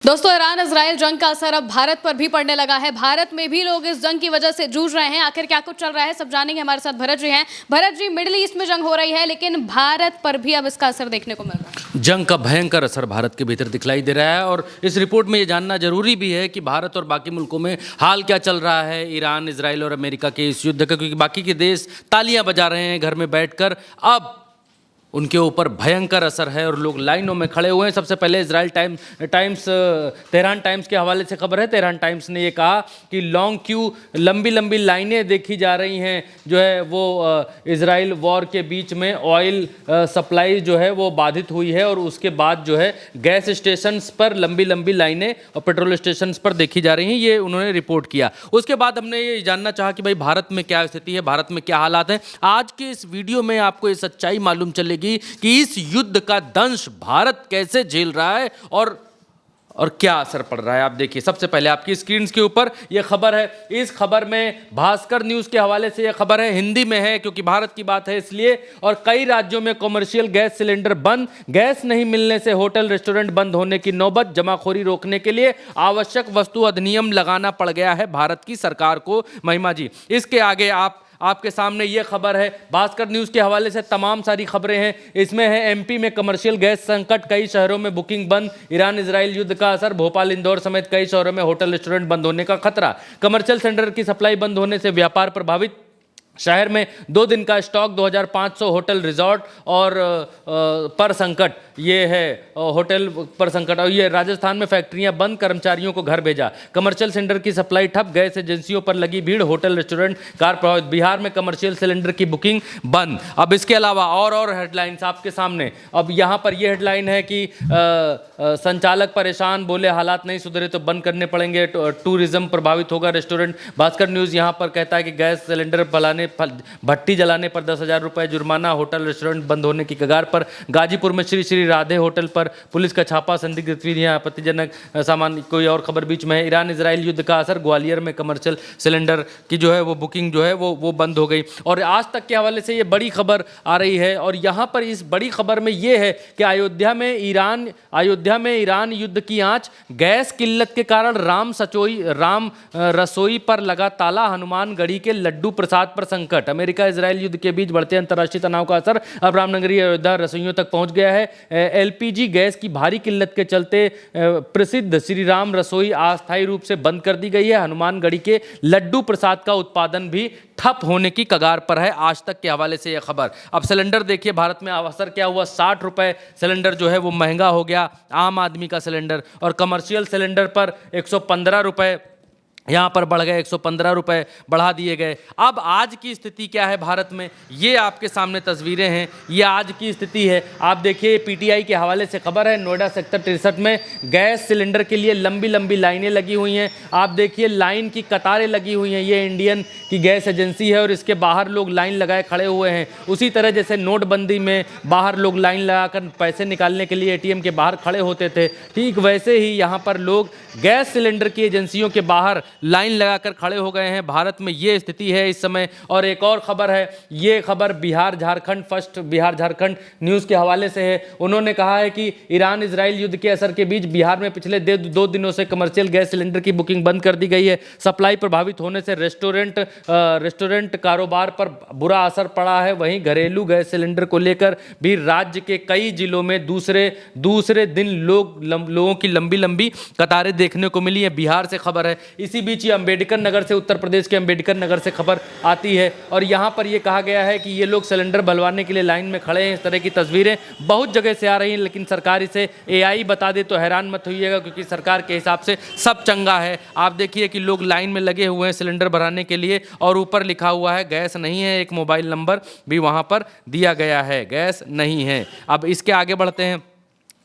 दोस्तों, Iran Israel जंग का असर अब भारत पर भी पड़ने लगा है। भारत में भी लोग इस जंग की वजह से जूझ रहे हैं। आखिर क्या कुछ चल रहा है, सब जानेंगे। हमारे साथ भरत जी हैं। भरत जी, मिडिल ईस्ट में जंग हो रही है, लेकिन भारत पर भी अब इसका असर देखने को मिल रहा है। जंग का भयंकर असर भारत के भीतर दिखलाई दे रहा है और इस रिपोर्ट में ये जानना जरूरी भी है कि भारत और बाकी मुल्कों में हाल क्या चल रहा है ईरान, इजराइल और अमेरिका के इस युद्ध का, क्योंकि बाकी के देश तालियां बजा रहे हैं घर में बैठकर। अब उनके ऊपर भयंकर असर है और लोग लाइनों में खड़े हुए हैं। सबसे पहले इजराइल टाइम्स तेहरान टाइम्स के हवाले से खबर है। तेहरान टाइम्स ने ये कहा कि लॉन्ग क्यू, लंबी लंबी लाइनें देखी जा रही हैं जो है वो इजराइल वॉर के बीच में ऑयल सप्लाई जो है वो बाधित हुई है और उसके बाद जो है गैस स्टेशंस पर लंबी लंबी लाइनें और पेट्रोल स्टेशंस पर देखी जा रही हैं। ये उन्होंने रिपोर्ट किया। उसके बाद हमने ये जानना चाहा कि भाई भारत में क्या स्थिति है, भारत में क्या हालात हैं। आज के इस वीडियो में आपको ये सच्चाई मालूम चलेगी कि इस युद्ध का दंश भारत कैसे झेल रहा है और क्या असर पड़ रहा है। आप देखिए, सबसे पहले आपकी स्क्रीन के ऊपर यह खबर है। इस खबर में भास्कर न्यूज के हवाले से यह खबर है, हिंदी में है क्योंकि भारत की बात है इसलिए। और कई राज्यों में कमर्शियल गैस सिलेंडर बंद, गैस नहीं मिलने से होटल रेस्टोरेंट बंद होने की नौबत। जमाखोरी रोकने के लिए आवश्यक वस्तु अधिनियम लगाना पड़ गया है भारत की सरकार को। महिमा जी, इसके आगे आपके सामने ये खबर है भास्कर न्यूज के हवाले से। तमाम सारी खबरें हैं इसमें है। एमपी में कमर्शियल गैस संकट, कई शहरों में बुकिंग बंद। ईरान इजराइल युद्ध का असर, भोपाल इंदौर समेत कई शहरों में होटल रेस्टोरेंट बंद होने का खतरा। कमर्शियल सिलेंडर की सप्लाई बंद होने से व्यापार प्रभावित। शहर में 2 दिन का स्टॉक, 2500 होटल रिजॉर्ट और पर संकट। ये है होटल पर संकट। और ये राजस्थान में फैक्ट्रियां बंद, कर्मचारियों को घर भेजा। कमर्शियल सिलेंडर की सप्लाई ठप, गैस एजेंसियों पर लगी भीड़, होटल रेस्टोरेंट कार प्रभावित। बिहार में कमर्शियल सिलेंडर की बुकिंग बंद। अब इसके अलावा और हेडलाइंस आपके सामने। अब यहाँ पर यह हेडलाइन है कि संचालक परेशान, बोले हालात नहीं सुधरे तो बंद करने पड़ेंगे, टूरिज्म प्रभावित होगा, रेस्टोरेंट। भास्कर न्यूज यहाँ पर कहता है कि गैस सिलेंडर भट्टी जलाने पर 10,000 रुपए जुर्माना, होटल रेस्टोरेंट बंद होने की कगार पर। गाजीपुर में श्री श्री राधे होटल पर पुलिस का छापा, संदिग्ध गतिविधियां, आपत्तिजनक सामान। कोई और खबर बीच में है। ईरान इजराइल युद्ध का असर, ग्वालियर में कमर्शियल सिलेंडर की जो है वो बुकिंग जो है वो बंद हो गई। और आज तक के हवाले से ये बड़ी खबर आ रही है। और यहाँ पर इस बड़ी खबर में ये है कि अयोध्या में ईरान युद्ध की आंच, गैस किल्लत के कारण राम रसोई पर लगा ताला, हनुमानगढ़ी के लड्डू प्रसाद पर संकट। अमेरिका इजराइल युद्ध के बीच बढ़ते अंतर्राष्ट्रीय तनाव का असर अब रामनगरी अयोध्या रसोइयों तक पहुंच गया है। एलपीजी गैस की भारी किल्लत के चलते प्रसिद्ध श्री राम रसोई अस्थायी रूप से बंद कर दी गई है। हनुमानगढ़ी के लड्डू प्रसाद का उत्पादन भी ठप होने की कगार पर है। आज तक के हवाले से यह खबर। अब सिलेंडर देखिए, भारत में असर क्या हुआ। 60 रुपए सिलेंडर जो है वो महंगा हो गया, आम आदमी का सिलेंडर। और कमर्शियल सिलेंडर पर 115 रुपए यहाँ पर बढ़ गए, 115 रुपए बढ़ा दिए गए। अब आज की स्थिति क्या है भारत में, ये आपके सामने तस्वीरें हैं। ये आज की स्थिति है। आप देखिए, पीटीआई के हवाले से खबर है। नोएडा सेक्टर 63 में गैस सिलेंडर के लिए लंबी लंबी लाइनें लगी हुई हैं। आप देखिए, लाइन की कतारें लगी हुई हैं। ये इंडियन की गैस एजेंसी है और इसके बाहर लोग लाइन लगाए खड़े हुए हैं। उसी तरह जैसे नोटबंदी में बाहर लोग लाइन लगाकर पैसे निकालने के लिए एटीएम के बाहर खड़े होते थे, ठीक वैसे ही यहाँ पर लोग गैस सिलेंडर की एजेंसियों के बाहर लाइन लगाकर खड़े हो गए हैं। भारत में ये स्थिति है इस समय। और एक और खबर है, ये खबर बिहार झारखंड, फर्स्ट बिहार झारखंड न्यूज़ के हवाले से है। उन्होंने कहा है कि ईरान इजराइल युद्ध के असर के बीच बिहार में पिछले 2 दिनों से कमर्शियल गैस सिलेंडर की बुकिंग बंद कर दी गई है। सप्लाई प्रभावित होने से रेस्टोरेंट कारोबार पर बुरा असर पड़ा है। वहीं घरेलू गैस सिलेंडर को लेकर भी राज्य के कई जिलों में दूसरे दिन लोगों की लंबी लंबी कतारें देखने को मिली है। बिहार से खबर है। इसी बीच ये अंबेडकर नगर से, उत्तर प्रदेश के अंबेडकर नगर से खबर आती है। और यहाँ पर ये कहा गया है कि ये लोग सिलेंडर भरवाने के लिए लाइन में खड़े हैं। इस तरह की तस्वीरें बहुत जगह से आ रही हैं, लेकिन सरकार इसे एआई बता दे तो हैरान मत होइएगा, क्योंकि सरकार के हिसाब से सब चंगा है। आप देखिए कि लोग लाइन में लगे हुए हैं सिलेंडर भराने के लिए और ऊपर लिखा हुआ है गैस नहीं है। एक मोबाइल नंबर भी वहाँ पर दिया गया है, गैस नहीं है। अब इसके आगे बढ़ते हैं।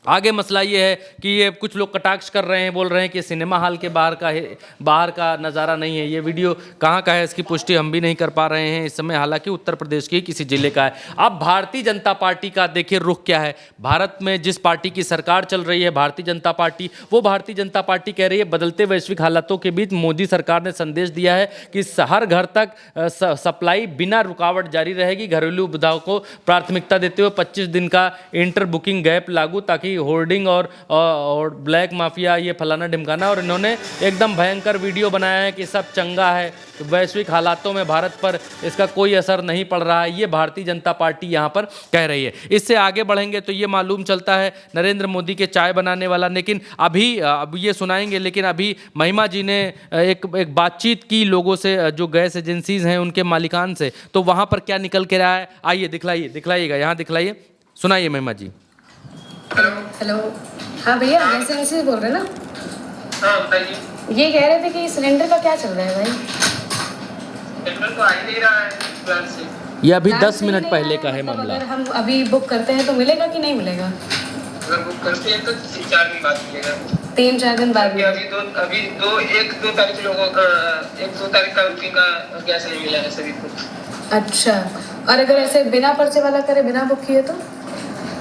आगे मसला ये है कि ये कुछ लोग कटाक्ष कर रहे हैं, बोल रहे हैं कि सिनेमा हॉल के बाहर का नज़ारा नहीं है। ये वीडियो कहाँ का है इसकी पुष्टि हम भी नहीं कर पा रहे हैं इस समय, हालांकि उत्तर प्रदेश के किसी जिले का है। अब भारतीय जनता पार्टी का देखिए रुख क्या है। भारत में जिस पार्टी की सरकार चल रही है, भारतीय जनता पार्टी, वो भारतीय जनता पार्टी कह रही है बदलते वैश्विक हालातों के बीच मोदी सरकार ने संदेश दिया है कि हर घर तक सप्लाई बिना रुकावट जारी रहेगी। घरेलू उपभोक्ताओं को प्राथमिकता देते हुए 25 दिन का इंटर बुकिंग गैप लागू, ताकि होर्डिंग और ब्लैक माफिया ये फलाना ढिमकाना, और इन्होंने एकदम भयंकर वीडियो बनाया है कि सब चंगा है, तो वैश्विक हालातों में भारत पर इसका कोई असर नहीं पड़ रहा है, ये भारतीय जनता पार्टी यहाँ पर कह रही है। इससे आगे बढ़ेंगे तो ये मालूम चलता है नरेंद्र मोदी के चाय बनाने वाला, लेकिन अभी अब ये सुनाएंगे, लेकिन अभी महिमा जी ने एक बातचीत की लोगों से, जो गैस एजेंसीज हैं उनके मालिकान से, तो वहाँ पर क्या निकल के रहा है, आइए दिखलाइएगा, यहाँ दिखलाइए, सुनाइए महिमा जी। हेलो, हाँ भैया गैस एजेंसी से बोल रहे हैं ना? हाँ बताइए। ये कह रहे थे कि सिलेंडर का क्या चल रहा है भाई? सिलेंडर तो आ ही नहीं रहा है प्लांट से। ये अभी प्लांट 10 से मिनट नहीं पहले आया, का है मतलब मामला। अगर हम अभी बुक करते हैं तो मिलेगा कि नहीं मिलेगा? अगर बुक करते हैं तो 3-4 दिन बाद मिलेगा। 3-4 दिन बाद अभी 1-2 तारीख लोगों का 1-2 तारीख का बुकिंग का गैस नहीं मिला है सभी को। अच्छा, और अगर ऐसे बिना पर्चे वाला करे, बिना बुक किए तो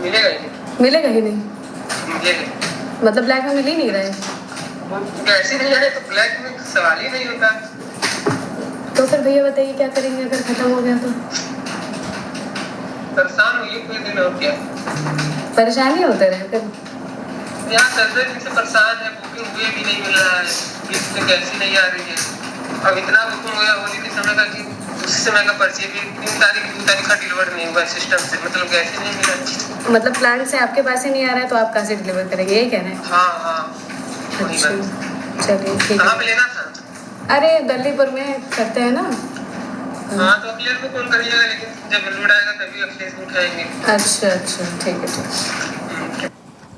मिलेगा ही नहीं। मिलेगा ही नहीं? मिलेगा मतलब ब्लैक में मिल ही नहीं रहा है? गैस ही नहीं आए तो ब्लैक में सवाल ही नहीं होता। तो फिर भैया बताइए क्या करेंगे अगर खत्म हो गया तो? परेशान हुई कोई दिन और क्या। परेशानी होते रहे फिर। यहाँ 10 दिन से परेशान है, बुकिंग हुए भी नहीं मिल रहा है, इसमें गैस ही नहीं आ रही है। अब इतना बुकिंग हो गया होली के समय का कि उस समय का पर्ची भी 2 तारीख का डिलीवर नहीं हुआ सिस्टम से, मतलब गैस ही नहीं मिला। मतलब प्लांट से आपके पास ही नहीं आ रहा है तो आप कहाँ से डिलीवर करेंगे, यही कह रहे हैं? हाँ वही अच्छा, बात। चलिए ठीक कहाँ है। पे लेना था? अरे दिल्लीपुर में करते हैं ना। हाँ तो अखिलेश को फोन करिएगा, लेकिन जब लोड आएगा तभी अखिलेश को उठाएंगे। अच्छा ठीक है ठीक है।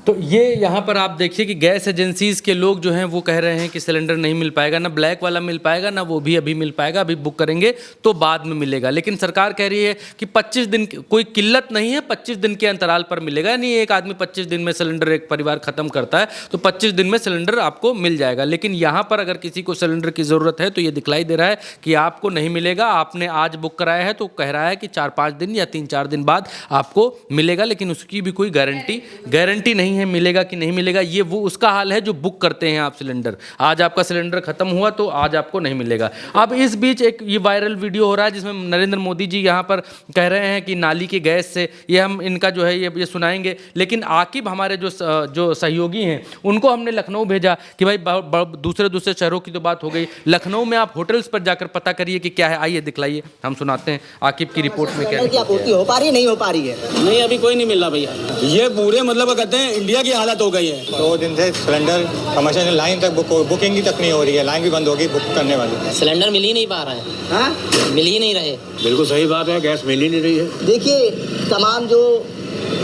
तो ये यहाँ पर आप देखिए कि गैस एजेंसीज के लोग जो हैं वो कह रहे हैं कि सिलेंडर नहीं मिल पाएगा, ना ब्लैक वाला मिल पाएगा, ना वो भी अभी मिल पाएगा, अभी बुक करेंगे तो बाद में मिलेगा। लेकिन सरकार कह रही है कि 25 दिन, कोई किल्लत नहीं है, 25 दिन के अंतराल पर मिलेगा। यानी एक आदमी 25 दिन में सिलेंडर, एक परिवार ख़त्म करता है तो 25 दिन में सिलेंडर आपको मिल जाएगा। लेकिन यहाँ पर अगर किसी को सिलेंडर की ज़रूरत है तो ये दिखलाई दे रहा है कि आपको नहीं मिलेगा। आपने आज बुक कराया है तो कह रहा है कि 4-5 दिन या 3-4 दिन बाद आपको मिलेगा, लेकिन उसकी भी कोई गारंटी नहीं है मिलेगा कि नहीं मिलेगा। ये वो उसका हाल है जो बुक करते हैं आप सिलेंडर। आज आपका सिलेंडर खत्म हुआ तो आज आपको नहीं मिलेगा। अब इस बीच एक ये वायरल वीडियो हो रहा है जिसमें नरेंद्र मोदी जी यहाँ पर कह रहे हैं कि नाली के गैस से, ये हम इनका जो है ये सुनाएंगे। लेकिन आकिब हमारे जो सहयोगी हैं उनको हमने लखनऊ भेजा कि भाई दूसरे शहरों की तो बात हो गई, लखनऊ में आप होटल्स पर जाकर पता करिए कि क्या है। आइए दिखलाइए, हम सुनाते हैं आकिब की रिपोर्ट में क्या पूर्ति हो पा रही है, नहीं हो पा रही है। नहीं अभी कोई नहीं मिल रहा भैया। ये पूरे मतलब कहते हैं इंडिया की हालत हो गई है। 2 दिन से सिलेंडर कमर्शियल लाइन तक बुकिंग ही तक नहीं हो रही है, लाइन भी बंद होगी बुक करने वाली। सिलेंडर मिल ही नहीं पा रहा है। हाँ? मिल ही नहीं रहे। बिल्कुल सही बात है, गैस मिल ही नहीं रही है। देखिए तमाम जो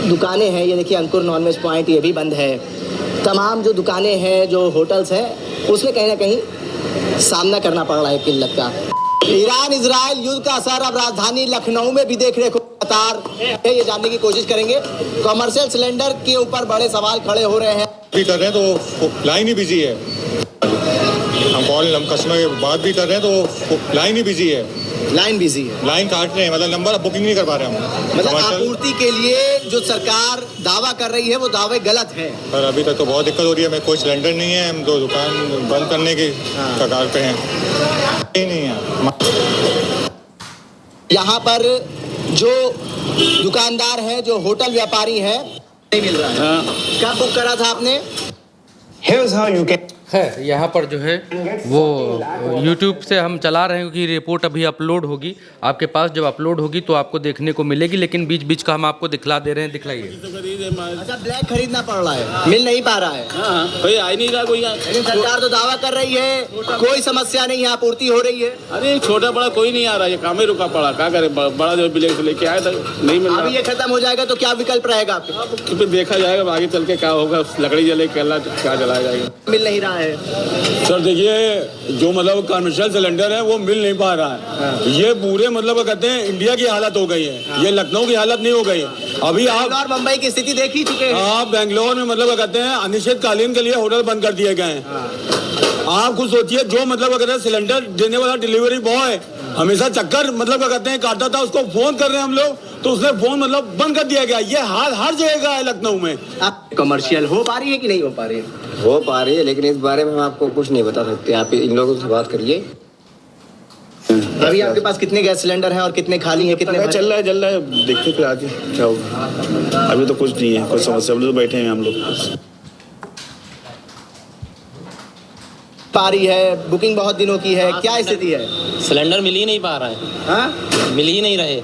दुकानें हैं, ये देखिए अंकुर नॉनवेज पॉइंट ये भी बंद है। तमाम जो दुकानें हैं, जो होटल्स हैं, उसमें कहीं ना कहीं सामना करना पड़ रहा है किल्लत का। ईरान इजराइल युद्ध का असर अब राजधानी लखनऊ में भी देखने को लगातार ये जानने की कोशिश करेंगे। कमर्शियल सिलेंडर के ऊपर बड़े सवाल खड़े हो रहे हैं। भी कर रहे हैं तो लाइन ही बिजी है। हम कॉल कस्टमर के बात भी कर रहे हैं तो लाइन ही बिजी है। लाइन बिजी है, लाइन काट रहे हैं, मतलब नंबर बुकिंग नहीं कर पा रहे हम। मतलब आपूर्ति के लिए जो सरकार दावा कर रही है वो दावे गलत है। पर अभी तक तो बहुत दिक्कत हो रही है, हमें कोई सिलेंडर नहीं है, हम तो दुकान बंद करने की कगार पे हैं। नहीं है यहाँ पर जो दुकानदार है, जो होटल व्यापारी है, नहीं मिल रहा है। कब बुक करा था आपने? है यहाँ पर जो है वो YouTube से हम चला रहे हैं क्योंकि रिपोर्ट अभी अपलोड होगी आपके पास। जब अपलोड होगी तो आपको देखने को मिलेगी, लेकिन बीच बीच का हम आपको दिखला दे रहे हैं। दिखलाइए। अच्छा, ब्लैक खरीदना पड़ रहा है, मिल नहीं पा रहा है। हाँ कोई आ ही नहीं रहा कोई। लेकिन सरकार तो दावा कर रही है कोई समस्या नहीं है, आपूर्ति हो रही है। अरे छोटा बड़ा कोई नहीं आ रहा, ये काम ही रुका पड़ा। क्या करे, बड़ा जो बिलेट लेके आया था नहीं मिल रहा। अभी ये खत्म हो जाएगा तो क्या विकल्प रहेगा आपके? फिर देखा जाएगा आगे चल के क्या होगा। लकड़ी जले क्या जलाया जाएगा। मिल नहीं रहा है सर। देखिए जो मतलब कमर्शियल सिलेंडर है वो मिल नहीं पा रहा है। ये पूरे मतलब कहते हैं इंडिया की हालत हो गई है, ये लखनऊ की हालत नहीं हो गई है। अभी आप और मुंबई की स्थिति देख ही चुके हैं। आप बेंगलोर में मतलब कहते हैं अनिश्चितकालीन के लिए होटल बंद कर दिए गए हैं। आप खुद सोचिए, जो मतलब कहते हैं सिलेंडर देने वाला डिलीवरी बॉय हमेशा चक्कर मतलब कहते हैं काटता था, उसको फोन कर रहे हैं हम लोग तो उसने फोन मतलब बंद कर दिया गया। ये हाल हर जगह का है लखनऊ में। आप कमर्शियल हो पा रही है कि नहीं हो पा रही है? हो पा रही है, लेकिन इस बारे में हम आपको कुछ नहीं बता सकते। आप इन लोगों से बात करिए। अभी आपके पास कितने गैस सिलेंडर हैं और कितने खाली हैं, कितने चल रहा है देखते फिर आगे क्या होगा। अभी तो कुछ नहीं है, कोई समस्या, हम लोग तो बैठे हैं हम लोग। पारी है, बुकिंग बहुत दिनों की है, क्या स्थिति है? सिलेंडर मिल ही नहीं पा रहा है। हाँ, मिल ही नहीं रहे,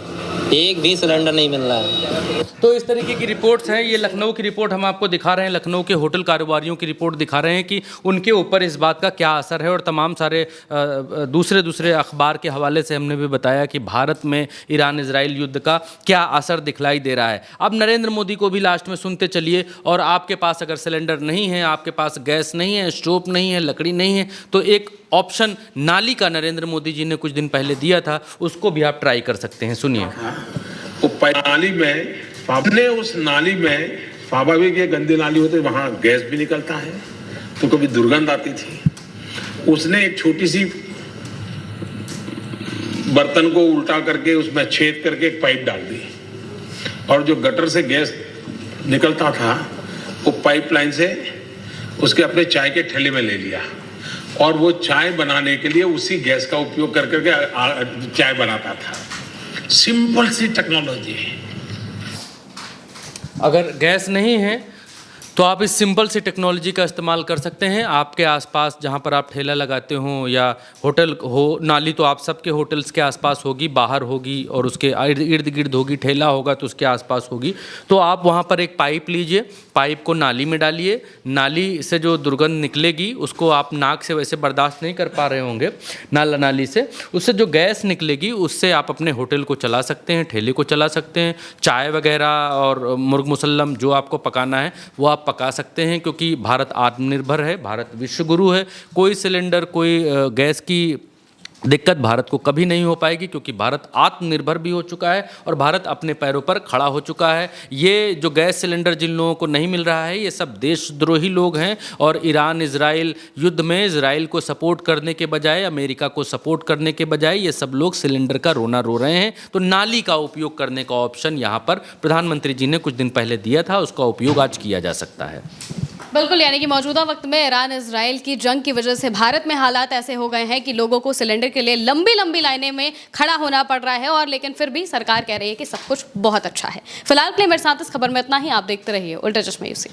एक भी सिलेंडर नहीं मिल रहा है। तो इस तरीके की रिपोर्ट्स हैं। ये लखनऊ की रिपोर्ट हम आपको दिखा रहे हैं, लखनऊ के होटल कारोबारियों की रिपोर्ट दिखा रहे हैं कि उनके ऊपर इस बात का क्या असर है। और तमाम सारे दूसरे अखबार के हवाले से हमने भी बताया कि भारत में ईरान इजराइल युद्ध का क्या असर दिखलाई दे रहा है। अब नरेंद्र मोदी को भी लास्ट में सुनते चलिए। और आपके पास अगर सिलेंडर नहीं है, आपके पास गैस नहीं है, स्टोव नहीं है, लकड़ी नहीं है, तो एक ऑप्शन नाली का नरेंद्र मोदी जी ने कुछ दिन पहले दिया था, उसको भी आप ट्राई कर सकते हैं। सुनिए। नाली में आपने उस नाली में स्वाभाविक ये गंदी नाली होती, वहां गैस भी निकलता है तो कभी दुर्गंध आती थी। उसने एक छोटी सी बर्तन को उल्टा करके उसमें छेद करके एक पाइप डाल दी और जो गटर से गैस निकलता था वो पाइपलाइन से उसके अपने चाय के ठेले में ले लिया और वो चाय बनाने के लिए उसी गैस का उपयोग कर करके चाय बनाता था। सिंपल सी टेक्नोलॉजी है। अगर गैस नहीं है तो आप इस सिंपल सी टेक्नोलॉजी का इस्तेमाल कर सकते हैं। आपके आसपास जहाँ पर आप ठेला लगाते हो या होटल हो, नाली तो आप सबके होटल्स के आसपास होगी, बाहर होगी और उसके इर्द गिर्द होगी, ठेला होगा तो उसके आसपास होगी। तो आप वहाँ पर एक पाइप लीजिए, पाइप को नाली में डालिए, नाली से जो दुर्गंध निकलेगी उसको आप नाक से वैसे बर्दाश्त नहीं कर पा रहे होंगे, नाली से, उससे जो गैस निकलेगी उससे आप अपने होटल को चला सकते हैं, ठेले को चला सकते हैं। चाय वगैरह और मुर्ग मुसल्लम जो आपको पकाना है वो आप पका सकते हैं, क्योंकि भारत आत्मनिर्भर है, भारत विश्व गुरु है। कोई सिलेंडर, कोई गैस की दिक्कत भारत को कभी नहीं हो पाएगी, क्योंकि भारत आत्मनिर्भर भी हो चुका है और भारत अपने पैरों पर खड़ा हो चुका है। ये जो गैस सिलेंडर जिन लोगों को नहीं मिल रहा है, ये सब देशद्रोही लोग हैं और ईरान इजराइल युद्ध में इजराइल को सपोर्ट करने के बजाय, अमेरिका को सपोर्ट करने के बजाय ये सब लोग सिलेंडर का रोना रो रहे हैं। तो नाली का उपयोग करने का ऑप्शन यहाँ पर प्रधानमंत्री जी ने कुछ दिन पहले दिया था, उसका उपयोग आज किया जा सकता है। बिल्कुल, यानी कि मौजूदा वक्त में ईरान इजराइल की जंग की वजह से भारत में हालात ऐसे हो गए हैं कि लोगों को सिलेंडर के लिए लंबी लंबी लाइनें में खड़ा होना पड़ रहा है। और लेकिन फिर भी सरकार कह रही है कि सब कुछ बहुत अच्छा है। फिलहाल के लिए मेरे साथ इस खबर में इतना ही। आप देखते रहिए उल्टा चश्मा यूसी।